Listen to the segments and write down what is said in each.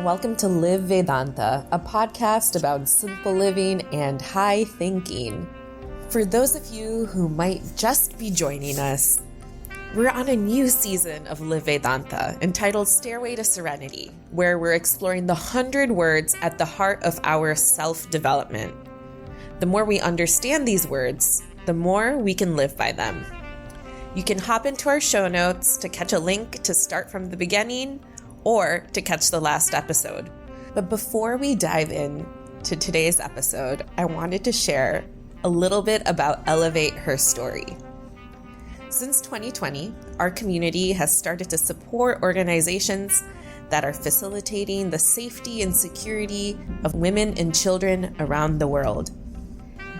welcome to Live Vedanta, a podcast about simple living and high thinking. For those of you who might just be joining us, we're on a new season of Live Vedanta entitled Stairway to Serenity, where we're exploring the 100 words at the heart of our self-development. The more we understand these words, the more we can live by them. You can hop into our show notes to catch a link to start from the beginning or to catch the last episode. But before we dive in to today's episode, I wanted to share a little bit about Elevate Her Story. Since 2020, our community has started to support organizations that are facilitating the safety and security of women and children around the world.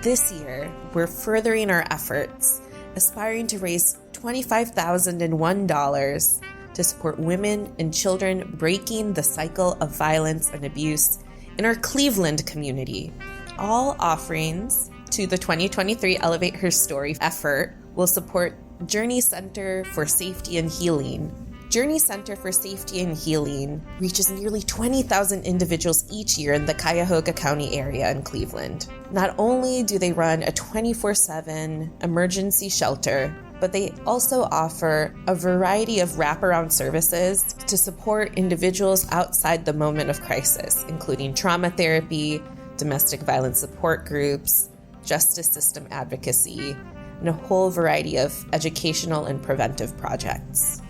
This year, we're furthering our efforts, aspiring to raise $25,001 to support women and children breaking the cycle of violence and abuse in our Cleveland community. All offerings to the 2023 Elevate Her Story effort will support Journey Center for Safety and Healing. Journey Center for Safety and Healing reaches nearly 20,000 individuals each year in the Cuyahoga County area in Cleveland. Not only do they run a 24/7 emergency shelter, but they also offer a variety of wraparound services to support individuals outside the moment of crisis, including trauma therapy, domestic violence support groups, justice system advocacy, and a whole variety of educational and preventive projects.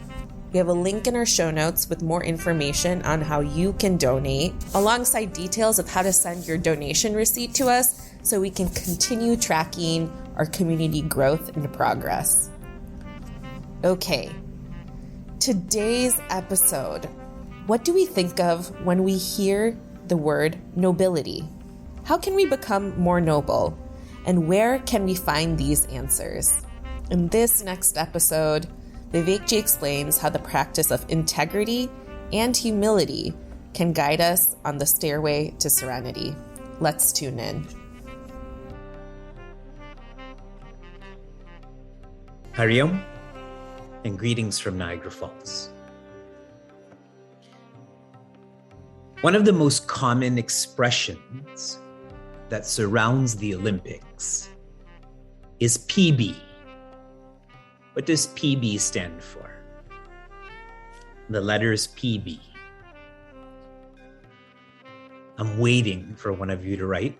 We have a link in our show notes with more information on how you can donate, alongside details of how to send your donation receipt to us so we can continue tracking our community growth and progress. Okay, today's episode. What do we think of when we hear the word nobility? How can we become more noble? And where can we find these answers? In this next episode, Vivekji explains how the practice of integrity and humility can guide us on the stairway to serenity. Let's tune in. Hari Om, and greetings from Niagara Falls. One of the most common expressions that surrounds the Olympics is PB. What does PB stand for? The letters PB. I'm waiting for one of you to write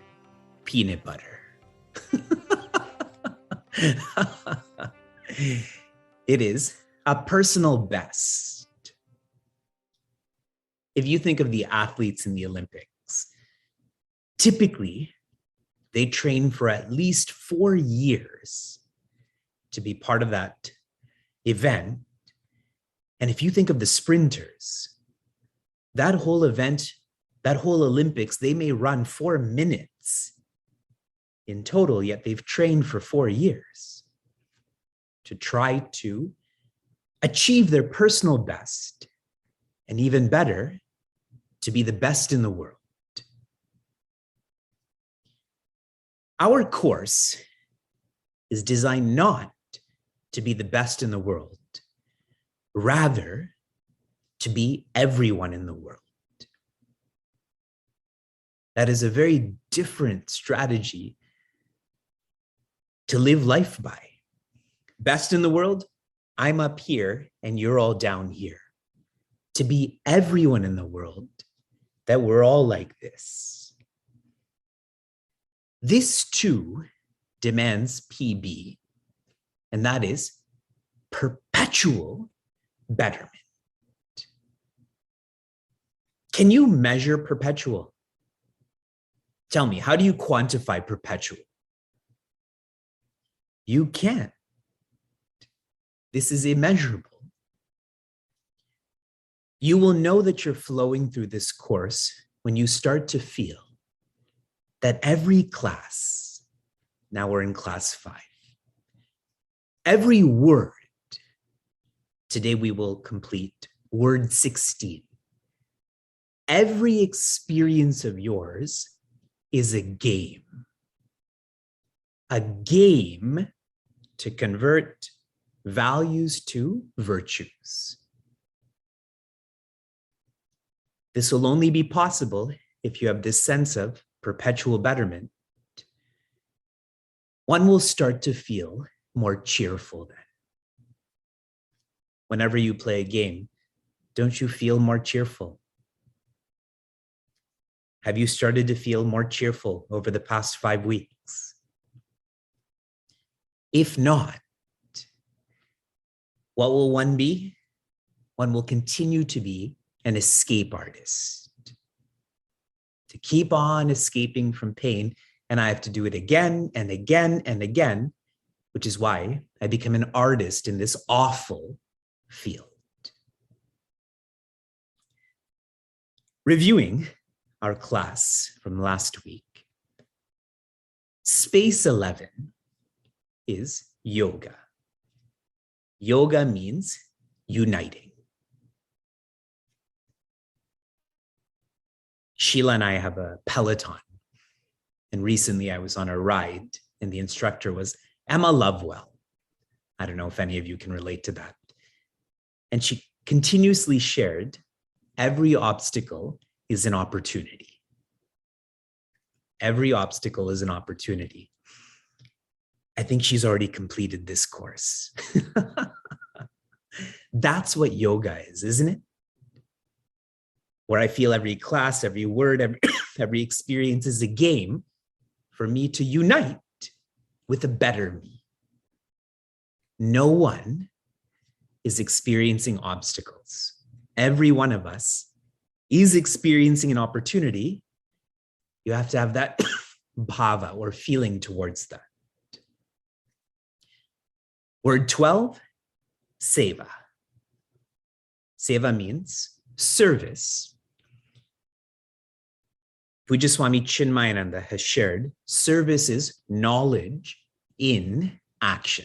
peanut butter. It is a personal best. If you think of the athletes in the Olympics, typically they train for at least 4 years to be part of that event. And if you think of the sprinters, that whole event, that whole Olympics, they may run 4 minutes in total, yet they've trained for 4 years to try to achieve their personal best, and even better, to be the best in the world. Our course is designed not to be the best in the world, rather to be everyone in the world. That is a very different strategy to live life by. Best in the world, I'm up here and you're all down here. To be everyone in the world, that we're all like this. This too demands PB, and that is perpetual betterment. Can you measure perpetual? Tell me, how do you quantify perpetual? You can't. This is immeasurable. You will know that you're flowing through this course when you start to feel that every class, now we're in class 5, every word, today we will complete word 16. Every experience of yours is a game to convert values to virtues. This will only be possible if you have this sense of perpetual betterment. One will start to feel more cheerful then. Whenever you play a game, don't you feel more cheerful? Have you started to feel more cheerful over the past 5 weeks? If not, what will one be? One will continue to be an escape artist, to keep on escaping from pain. And I have to do it again and again and again, which is why I become an artist in this awful field. Reviewing our class from last week, space 11 is yoga. Yoga means uniting. Sheila and I have a Peloton, and recently I was on a ride and the instructor was Emma Lovewell. I don't know if any of you can relate to that. And she continuously shared, every obstacle is an opportunity. Every obstacle is an opportunity. I think she's already completed this course. That's what yoga is, isn't it? Where I feel every class, every word, every experience is a game for me to unite with a better me. No one is experiencing obstacles. Every one of us is experiencing an opportunity. You have to have that bhava or feeling towards that. Word 12, seva. Seva means service. Pujaswami Chinmaya has shared, service is knowledge in action.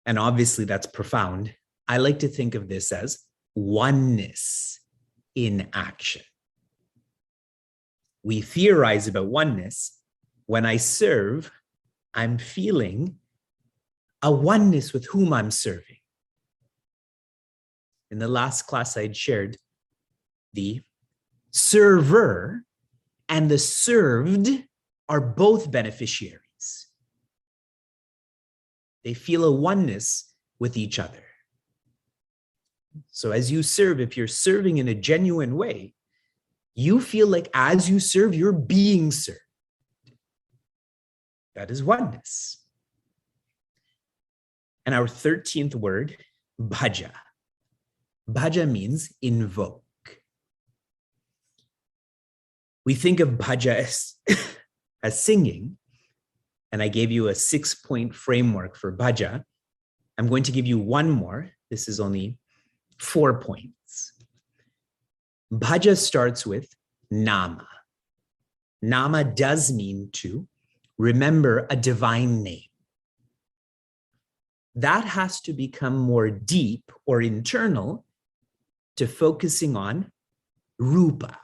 And obviously that's profound. I like to think of this as oneness in action. We theorize about oneness. When I serve, I'm feeling a oneness with whom I'm serving. In the last class I had shared, the server and the served are both beneficiaries. They feel a oneness with each other. So as you serve, if you're serving in a genuine way, you feel like as you serve, you're being served. That is oneness. And our 13th word, bhaja. Bhaja means invoke. We think of bhaja as singing, and I gave you a 6-point framework for bhaja. I'm going to give you one more. This is only 4 points. Bhaja starts with nama. Nama does mean to remember a divine name. That has to become more deep or internal to focusing on rupa.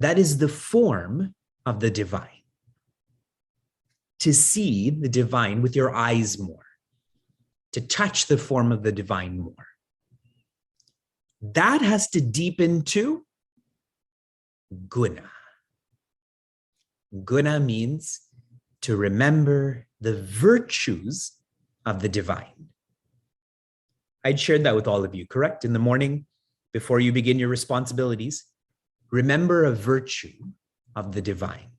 That is the form of the divine. To see the divine with your eyes more, to touch the form of the divine more. That has to deepen to guna. Guna means to remember the virtues of the divine. I'd shared that with all of you, correct? In the morning, before you begin your responsibilities, remember a virtue of the divine.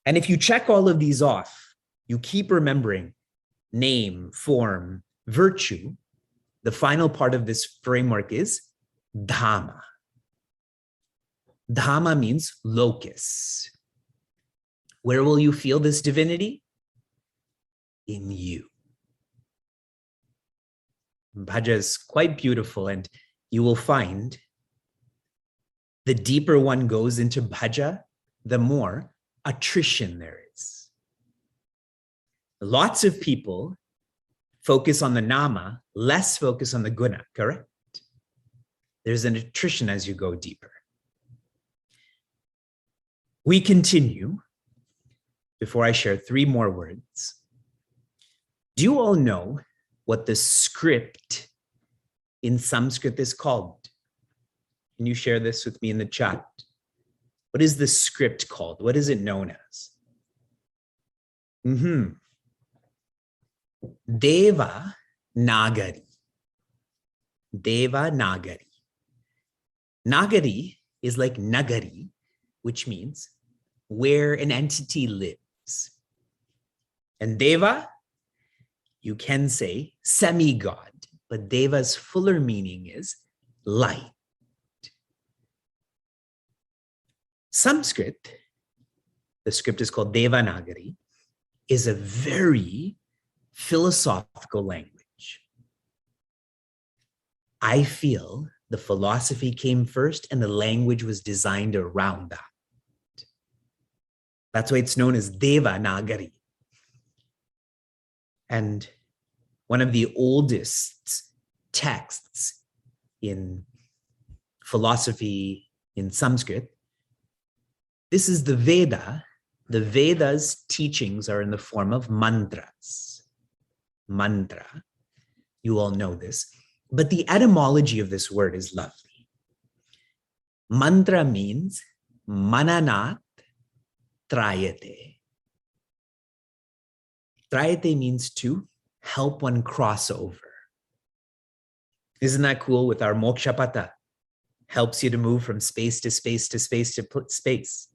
And if you check all of these off, you keep remembering name, form, virtue, the final part of this framework is dhamma. Dhamma means locus. Where will you feel this divinity? In you. Bhaja is quite beautiful, and you will find the deeper one goes into bhaja, the more attrition there is. Lots of people focus on the nama, less focus on the guna, correct? There's an attrition as you go deeper. We continue before I share 3 more words. Do you all know what the script in Sanskrit is called? Can you share this with me in the chat? What is the script called? What is it known as? Deva Nagari. Deva Nagari. Nagari is like Nagari, which means where an entity lives. And Deva, you can say semi-god, but Deva's fuller meaning is light. Sanskrit, the script is called Devanagari, is a very philosophical language. I feel the philosophy came first and the language was designed around that. That's why it's known as Devanagari. And one of the oldest texts in philosophy in Sanskrit, this is the Veda. The Veda's teachings are in the form of mantras. Mantra. You all know this. But the etymology of this word is lovely. Mantra means mananat trayate. Trayate means to help one cross over. Isn't that cool with our mokshapata? Helps you to move from space to space to space to space.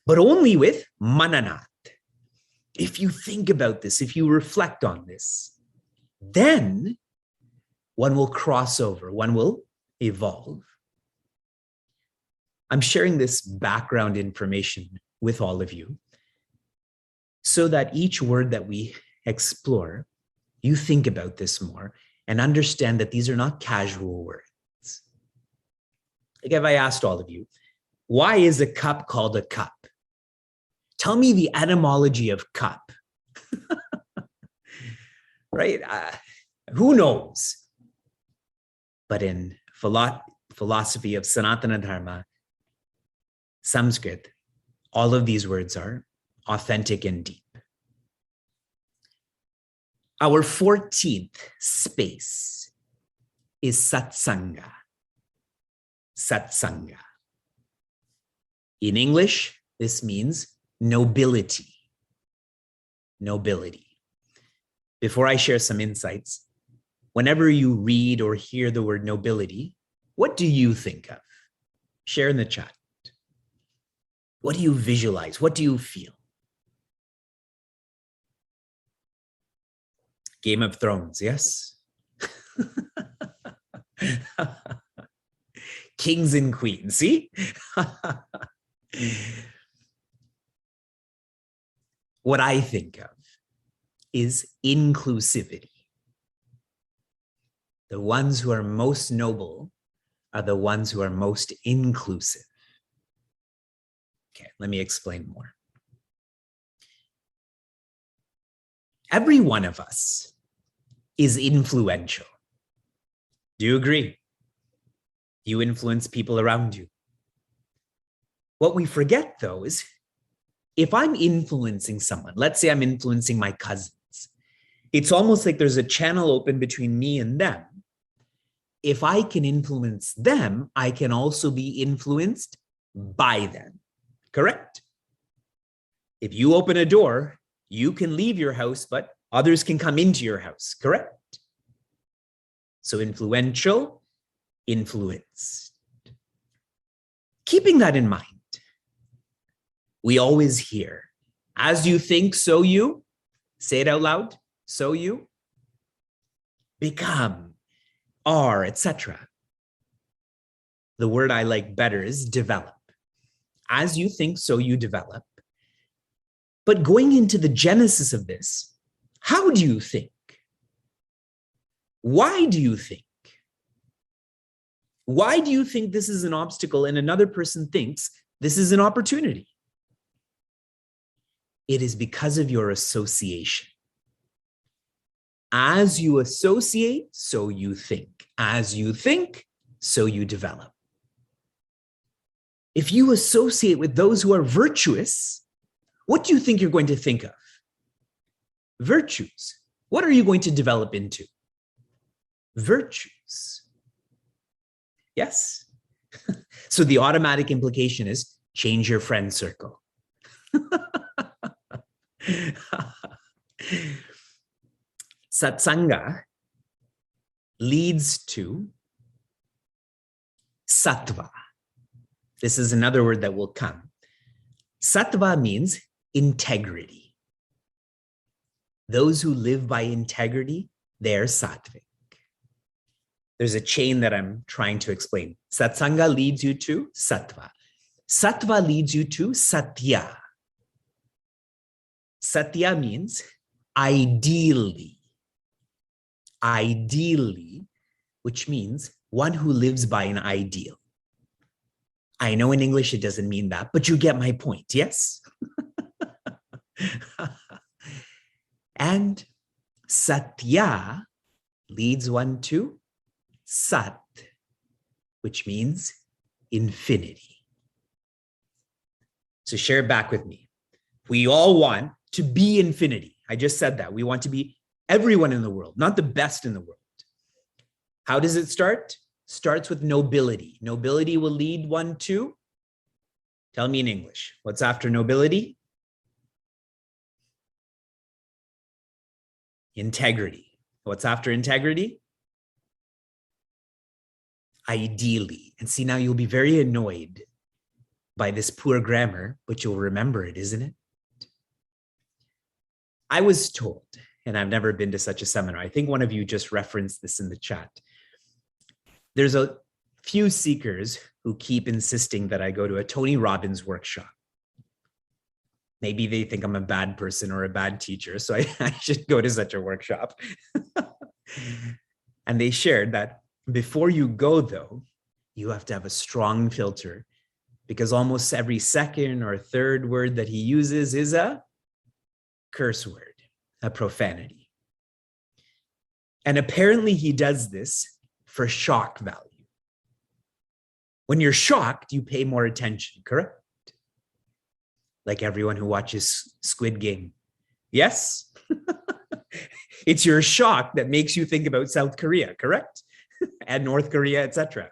But only with mananat. If you think about this, if you reflect on this, then one will cross over, one will evolve. I'm sharing this background information with all of you so that each word that we explore, you think about this more and understand that these are not casual words. Like if I asked all of you, why is a cup called a cup? Tell me the etymology of cup. Right? Who knows? But in philosophy of Sanatana Dharma, Sanskrit, all of these words are authentic and deep. Our 14th space is satsanga. Satsanga. In English, this means nobility. Nobility. Before I share some insights, whenever you read or hear the word nobility, what do you think of? Share in the chat. What do you visualize? What do you feel? Game of Thrones, yes? Kings and queens, see? What I think of is inclusivity. The ones who are most noble are the ones who are most inclusive. Okay, let me explain more. Every one of us is influential. Do you agree? You influence people around you. What we forget, though, is if I'm influencing someone, let's say I'm influencing my cousins, it's almost like there's a channel open between me and them. If I can influence them, I can also be influenced by them. Correct? If you open a door, you can leave your house, but others can come into your house. Correct? So influential, influenced. Keeping that in mind, we always hear, as you think, so you. Say it out loud. So you become, are, etc. The word I like better is develop. As you think, so you develop. But going into the genesis of this, how do you think? Why do you think? Why do you think this is an obstacle and another person thinks this is an opportunity? It is because of your association. As you associate, so you think. As you think, so you develop. If you associate with those who are virtuous, what do you think you're going to think of? Virtues. What are you going to develop into? Virtues. Yes. So the automatic implication is change your friend circle. Satsanga leads to sattva. This is another word that will come. Sattva means integrity. Those who live by integrity, they're sattvic. There's a chain that I'm trying to explain. Satsanga leads you to sattva. Sattva leads you to satya. Satya means ideally. Ideally, which means one who lives by an ideal. I know in English it doesn't mean that, but you get my point, yes? And satya leads one to sat, which means infinity. So share it back with me. We all want to be infinity. I just said that. We want to be everyone in the world, not the best in the world. How does it start? Starts with nobility. Nobility will lead one to, tell me in English, what's after nobility? Integrity. What's after integrity? Ideally. And see, now you'll be very annoyed by this poor grammar, but you'll remember it, isn't it? I was told, and I've never been to such a seminar, I think one of you just referenced this in the chat. There's a few seekers who keep insisting that I go to a Tony Robbins workshop. Maybe they think I'm a bad person or a bad teacher, so I should go to such a workshop. And they shared that before you go, though, you have to have a strong filter, because almost every second or third word that he uses is a curse word, a profanity. And apparently he does this for shock value. When you're shocked, you pay more attention, correct? Like everyone who watches Squid Game. Yes? It's your shock that makes you think about South Korea, correct? And North Korea, etc.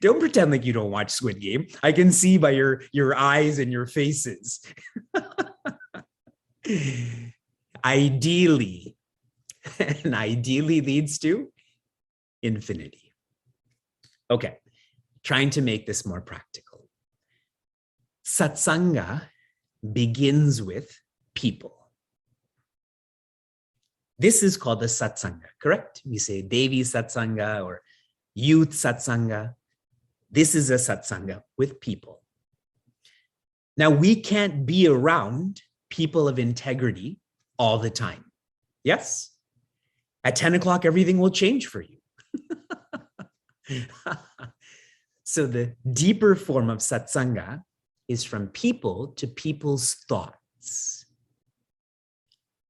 Don't pretend like you don't watch Squid Game. I can see by your eyes and your faces. Ideally, and ideally leads to infinity. Okay, trying to make this more practical. Satsanga begins with people. This is called the satsanga, correct? We say Devi satsanga or youth satsanga. This is a satsanga with people. Now, we can't be around people of integrity all the time. Yes? At 10 o'clock, everything will change for you. So the deeper form of satsanga is from people to people's thoughts.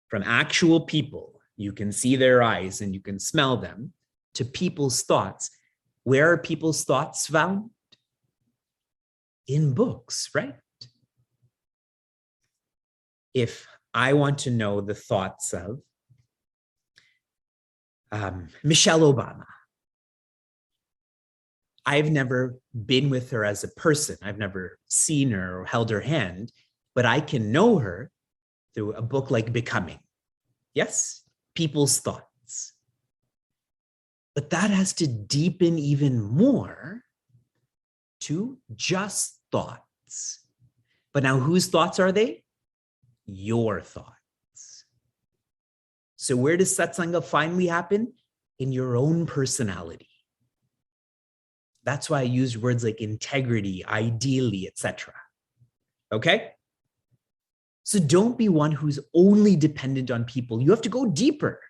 From actual people, you can see their eyes and you can smell them, to people's thoughts. Where are people's thoughts found? In books, right? If I want to know the thoughts of Michelle Obama, I've never been with her as a person. I've never seen her or held her hand, but I can know her through a book like Becoming. Yes, people's thoughts. But that has to deepen even more to just thoughts. But now whose thoughts are they? Your thoughts. So where does satsanga finally happen? In your own personality. That's why I use words like integrity, ideally, etc. Okay? So don't be one who's only dependent on people. You have to go deeper.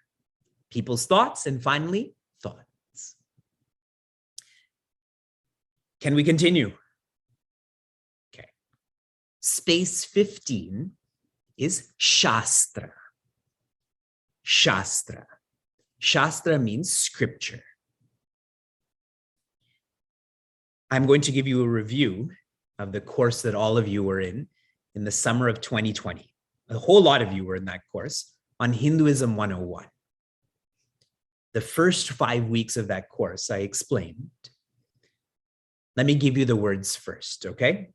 People's thoughts, and finally, thoughts. Can we continue? Okay. Space 15 is Shastra. Shastra. Shastra means scripture. I'm going to give you a review of the course that all of you were in the summer of 2020. A whole lot of you were in that course on Hinduism 101. The first 5 weeks of that course, I explained Let me give you the words first, okay?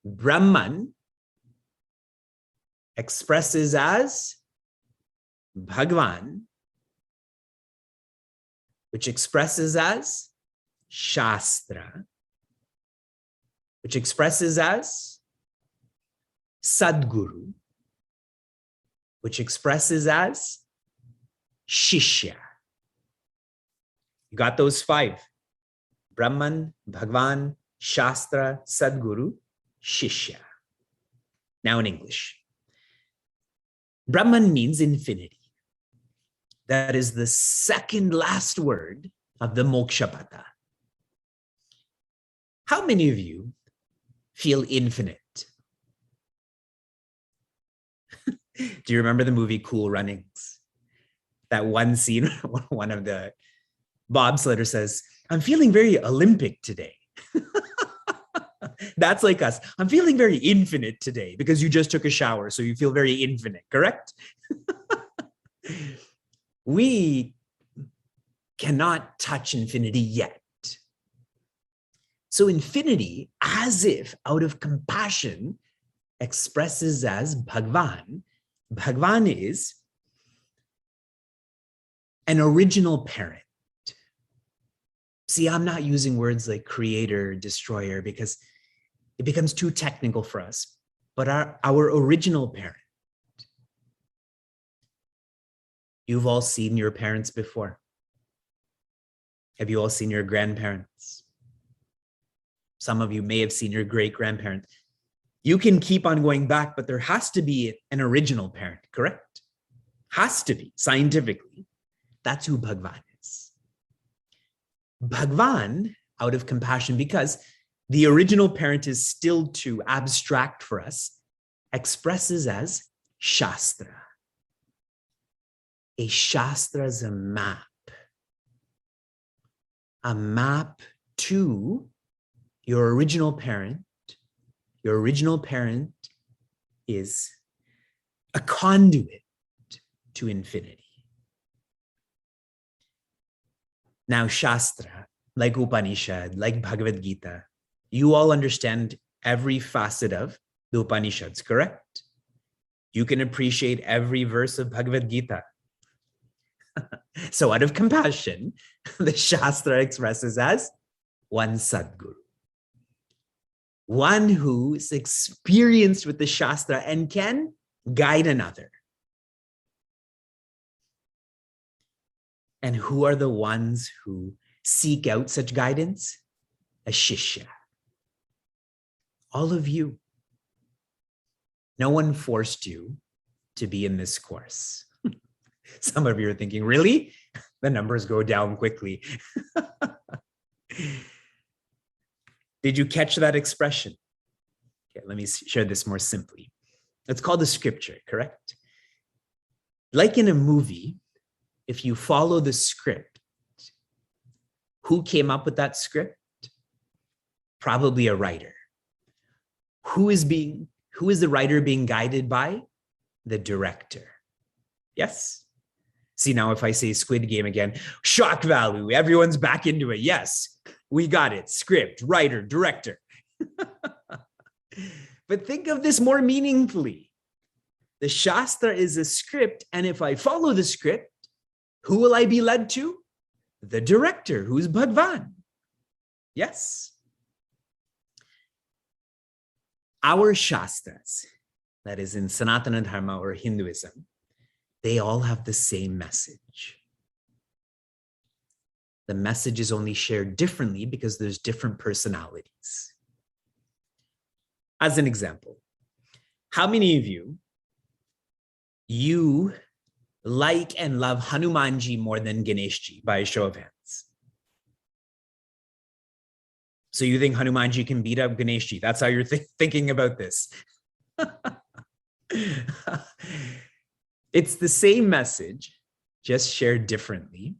Brahman expresses as Bhagwan, which expresses as Shastra, which expresses as Sadguru, which expresses as Shishya. You got those 5. Brahman, Bhagwan, Shastra, Sadguru, Shishya. Now in English. Brahman means infinity. That is the second last word of the Mokshapata. How many of you feel infinite? Do you remember the movie Cool Runnings? That one scene, one of the bobsledder says, I'm feeling very Olympic today. That's like us. I'm feeling very infinite today because you just took a shower, so you feel very infinite, correct? We cannot touch infinity yet. So infinity, as if out of compassion, expresses as Bhagwan. Bhagwan is an original parent. See, I'm not using words like creator, destroyer, because it becomes too technical for us. But our original parent. You've all seen your parents before. Have you all seen your grandparents? Some of you may have seen your great-grandparents. You can keep on going back, but there has to be an original parent, correct? Has to be, scientifically. That's who Bhagwan is. Bhagwan, out of compassion, because the original parent is still too abstract for us, expresses as Shastra. A Shastra is a map to your original parent. Your original parent is a conduit to infinity. Now, Shastra, like Upanishad, like Bhagavad Gita, you all understand every facet of the Upanishads, correct? You can appreciate every verse of Bhagavad Gita. So out of compassion, the Shastra expresses as one Sadguru. One who is experienced with the Shastra and can guide another. And who are the ones who seek out such guidance? A Shishya. All of you. No one forced you to be in this course. Some of you are thinking, really? The numbers go down quickly. Did you catch that expression? Okay, let me share this more simply. It's called the scripture, correct? Like in a movie, if you follow the script, who came up with that script? Probably a writer. Who is the writer being guided by? The director. Yes? See, now if I say Squid Game again, shock value, everyone's back into it. Yes, we got it. Script, writer, director. But think of this more meaningfully. The Shastra is a script, and if I follow the script, who will I be led to? The director, who's Bhagwan. Yes. Our Shastras, that is in Sanatana Dharma or Hinduism, they all have the same message. The message is only shared differently because there's different personalities. As an example, how many of you like and love Hanumanji more than Ganeshji by a show of hands? So you think Hanumanji can beat up Ganeshji? That's how you're thinking about this. It's the same message, just shared differently.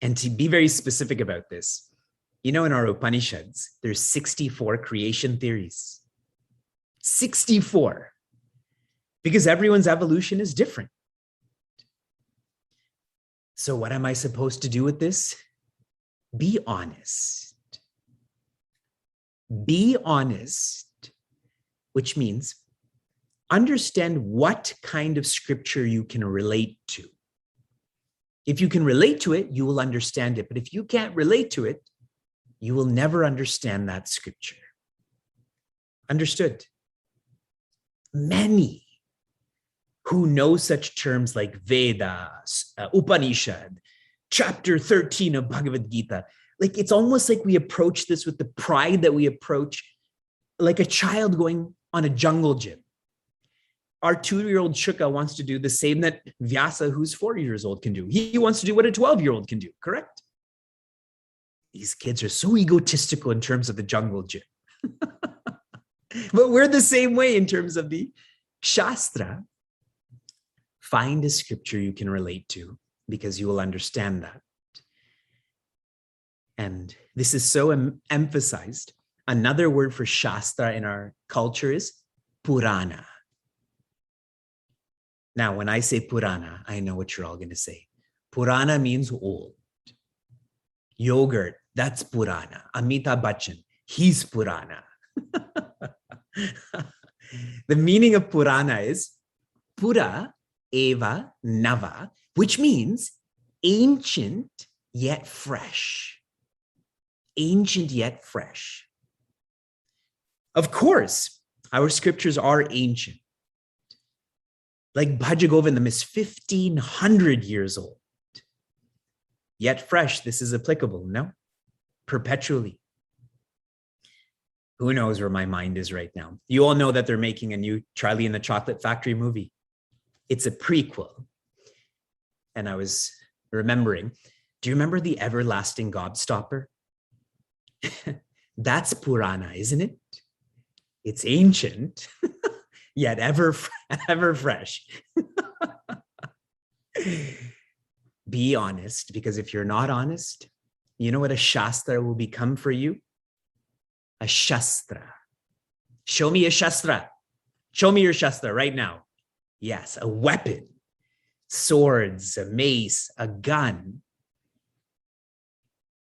And to be very specific about this, you know, in our Upanishads, there's 64 creation theories. 64. Because everyone's evolution is different. So what am I supposed to do with this? Be honest. Be honest, which means understand what kind of scripture you can relate to. If you can relate to it, you will understand it. But if you can't relate to it, you will never understand that scripture. Understood? Many who know such terms like Veda, Upanishad, chapter 13 of Bhagavad Gita, like it's almost like we approach this with the pride that we approach like a child going on a jungle gym. Our 2-year-old Shuka wants to do the same that Vyasa, who's 4 years old, can do. He wants to do what a 12-year-old can do, correct? These kids are so egotistical in terms of the jungle gym. But we're the same way in terms of the Shastra. Find a scripture you can relate to because you will understand that. And this is so emphasized. Another word for Shastra in our culture is Purana. Now, when I say Purana, I know what you're all going to say. Purana means old. Yogurt, that's Purana. Amitabh Bachchan, he's Purana. The meaning of Purana is Pura Eva Nava, which means ancient yet fresh. Ancient yet fresh. Of course, our scriptures are ancient. Like Bhajagovindam is 1,500 years old. Yet fresh, this is applicable, no? Perpetually. Who knows where my mind is right now? You all know that they're making a new Charlie and the Chocolate Factory movie. It's a prequel. And I was remembering, do you remember the everlasting gobstopper? That's Purana, isn't it? It's ancient, yet ever fresh. Be honest, because if you're not honest, you know what a Shastra will become for you? A Shastra. Show me a Shastra. Show me your Shastra right now. Yes, a weapon, swords, a mace, a gun.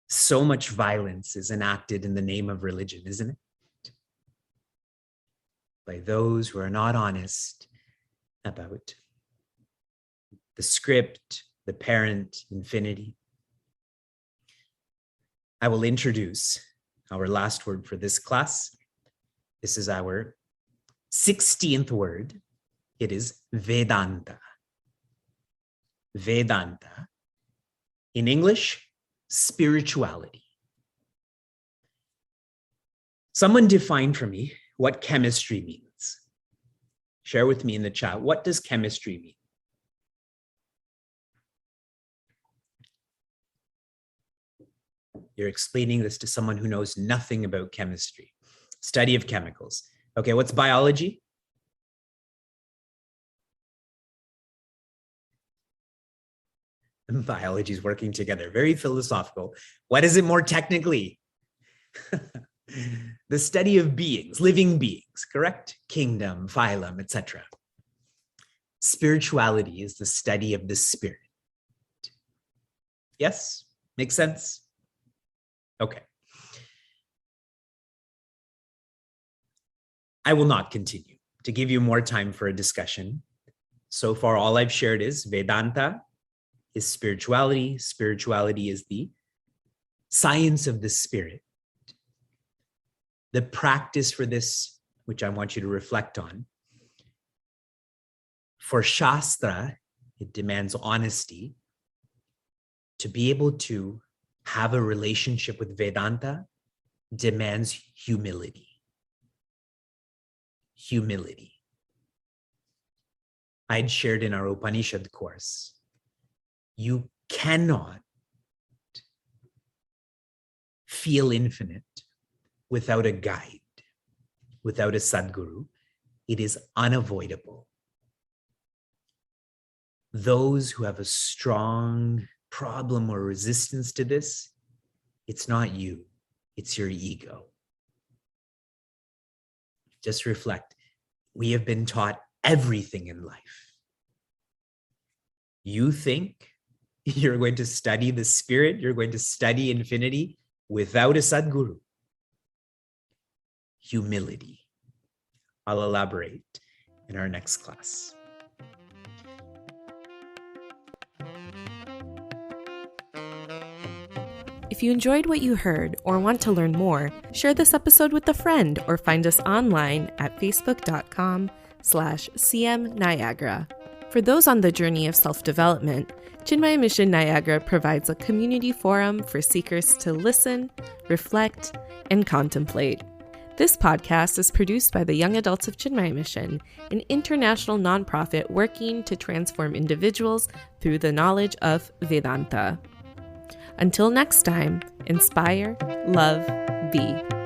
So much violence is enacted in the name of religion, isn't it? By those who are not honest about the script, the parent, infinity. I will introduce our last word for this class. This is our 16th word. It is Vedanta. Vedanta. In English, spirituality. Someone define for me what chemistry means. Share with me in the chat. What does chemistry mean? You're explaining this to someone who knows nothing about chemistry. Study of chemicals. Okay, what's biology? Biology is working together. Very philosophical. What is it more technically? The study of beings, living beings, correct? Kingdom, phylum, etc. Spirituality is the study of the spirit. Yes? Makes sense? Okay. I will not continue to give you more time for a discussion. So far, all I've shared is Vedanta is spirituality. Spirituality is the science of the spirit. The practice for this, which I want you to reflect on. For Shastra, it demands honesty. To be able to have a relationship with Vedanta demands humility. Humility. I'd shared in our Upanishad course, you cannot feel infinite without a guide, without a Sadguru. It is unavoidable. Those who have a strong problem or resistance to this, it's not you, it's your ego. Just reflect. We have been taught everything in life. You think you're going to study the spirit, you're going to study infinity without a Sadguru. humility. I'll elaborate in our next class. If you enjoyed what you heard or want to learn more, share this episode with a friend or find us online at facebook.com/cmniagara. For those on the journey of self-development, Chinmaya Mission Niagara provides a community forum for seekers to listen, reflect, and contemplate. This podcast is produced by the Young Adults of Chinmaya Mission, an international nonprofit working to transform individuals through the knowledge of Vedanta. Until next time, inspire, love, be.